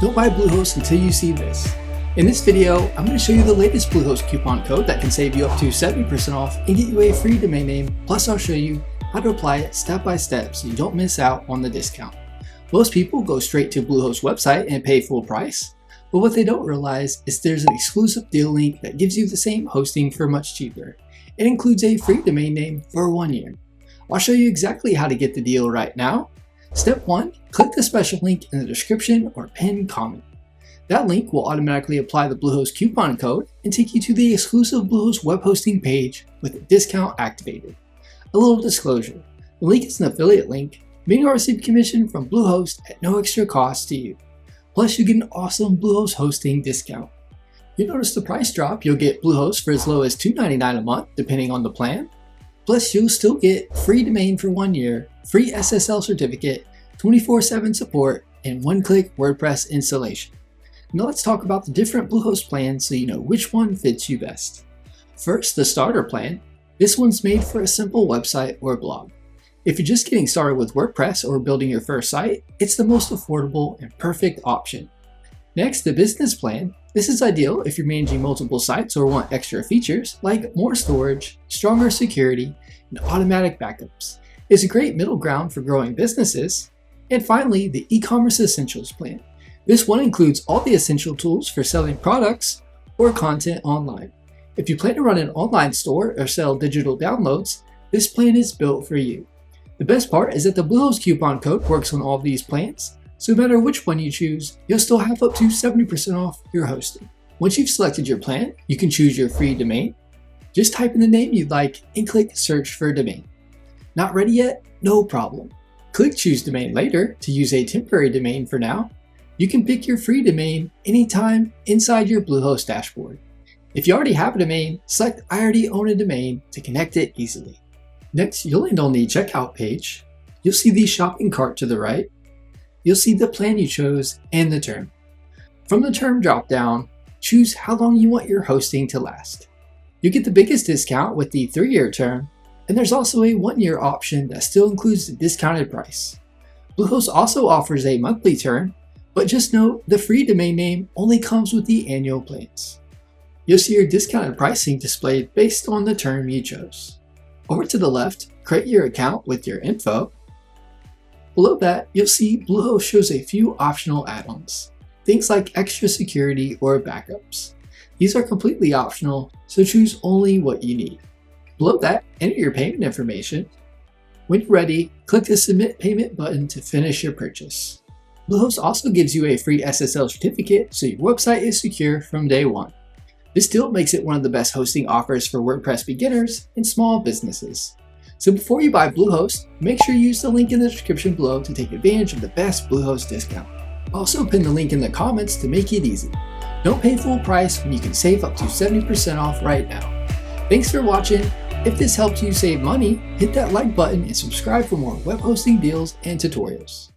Don't buy Bluehost until you see this. In this video, I'm going to show you the latest Bluehost coupon code that can save you up to 70% off and get you a free domain name, plus I'll show you how to apply it step by step so you don't miss out on the discount. Most people go straight to Bluehost website and pay full price, but what they don't realize is there's an exclusive deal link that gives you the same hosting for much cheaper. It includes a free domain name for 1 year. I'll show you exactly how to get the deal right now. Step 1, click the special link in the description or pinned comment. That link will automatically apply the Bluehost coupon code and take you to the exclusive Bluehost web hosting page with a discount activated. A little disclosure, the link is an affiliate link, meaning I'll receive commission from Bluehost at no extra cost to you. Plus you get an awesome Bluehost hosting discount. You notice the price drop, you'll get Bluehost for as low as $2.99 a month depending on the plan. Plus you'll still get free domain for 1 year, free SSL certificate, 24/7 support, and one-click WordPress installation. Now let's talk about the different Bluehost plans so you know which one fits you best. First, the starter plan. This one's made for a simple website or blog. If you're just getting started with WordPress or building your first site, it's the most affordable and perfect option. Next, the business plan. This is ideal if you're managing multiple sites or want extra features like more storage, stronger security, and automatic backups. It's a great middle ground for growing businesses. And finally, the e-commerce essentials plan. This one includes all the essential tools for selling products or content online. If you plan to run an online store or sell digital downloads, this plan is built for you. The best part is that the Bluehost coupon code works on all of these plans, so no matter which one you choose, you'll still have up to 70% off your hosting. Once you've selected your plan, you can choose your free domain. Just type in the name you'd like and click search for domain. Not ready yet? No problem. Click choose domain later to use a temporary domain for now. You can pick your free domain anytime inside your Bluehost dashboard. If you already have a domain, select I already own a domain to connect it easily. Next, you'll land on the checkout page. You'll see the shopping cart to the right. You'll see the plan you chose and the term. From the term dropdown, choose how long you want your hosting to last. You get the biggest discount with the 3-year term, and there's also a 1-year option that still includes the discounted price. Bluehost also offers a monthly term, but just note the free domain name only comes with the annual plans. You'll see your discounted pricing displayed based on the term you chose. Over to the left, create your account with your info. Below that, you'll see Bluehost shows a few optional add-ons, things like extra security or backups. These are completely optional, so choose only what you need. Below that, enter your payment information. When you're ready, click the Submit Payment button to finish your purchase. Bluehost also gives you a free SSL certificate so your website is secure from day one. This deal makes it one of the best hosting offers for WordPress beginners and small businesses. So before you buy Bluehost, make sure you use the link in the description below to take advantage of the best Bluehost discount. Also pin the link in the comments to make it easy. Don't pay full price when you can save up to 70% off right now. Thanks for watching. If this helped you save money, hit that like button and subscribe for more web hosting deals and tutorials.